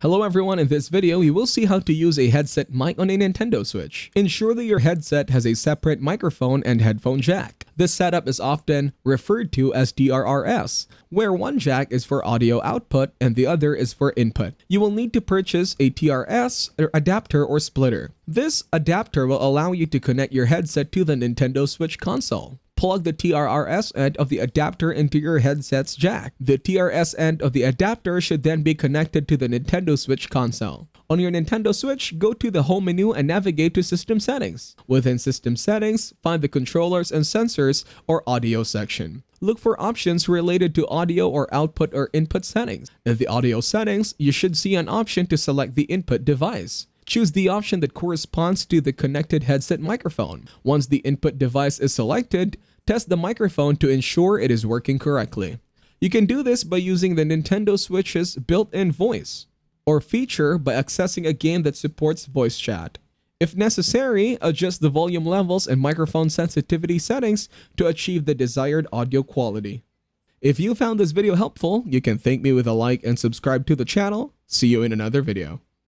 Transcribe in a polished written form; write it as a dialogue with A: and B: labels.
A: Hello everyone, in this video you will see how to use a headset mic on a Nintendo Switch. Ensure that your headset has a separate microphone and headphone jack. This setup is often referred to as TRRS, where one jack is for audio output and the other is for input. You will need to purchase a TRS adapter or splitter. This adapter will allow you to connect your headset to the Nintendo Switch console. Plug the TRRS end of the adapter into your headset's jack. The TRS end of the adapter should then be connected to the Nintendo Switch console. On your Nintendo Switch, go to the home menu and navigate to System Settings. Within System Settings, find the Controllers and Sensors or Audio section. Look for options related to audio or output or input settings. In the audio settings, you should see an option to select the input device. Choose the option that corresponds to the connected headset microphone. Once the input device is selected, test the microphone to ensure it is working correctly. You can do this by using the Nintendo Switch's built-in voice or feature by accessing a game that supports voice chat. If necessary, adjust the volume levels and microphone sensitivity settings to achieve the desired audio quality. If you found this video helpful, you can thank me with a like and subscribe to the channel. See you in another video.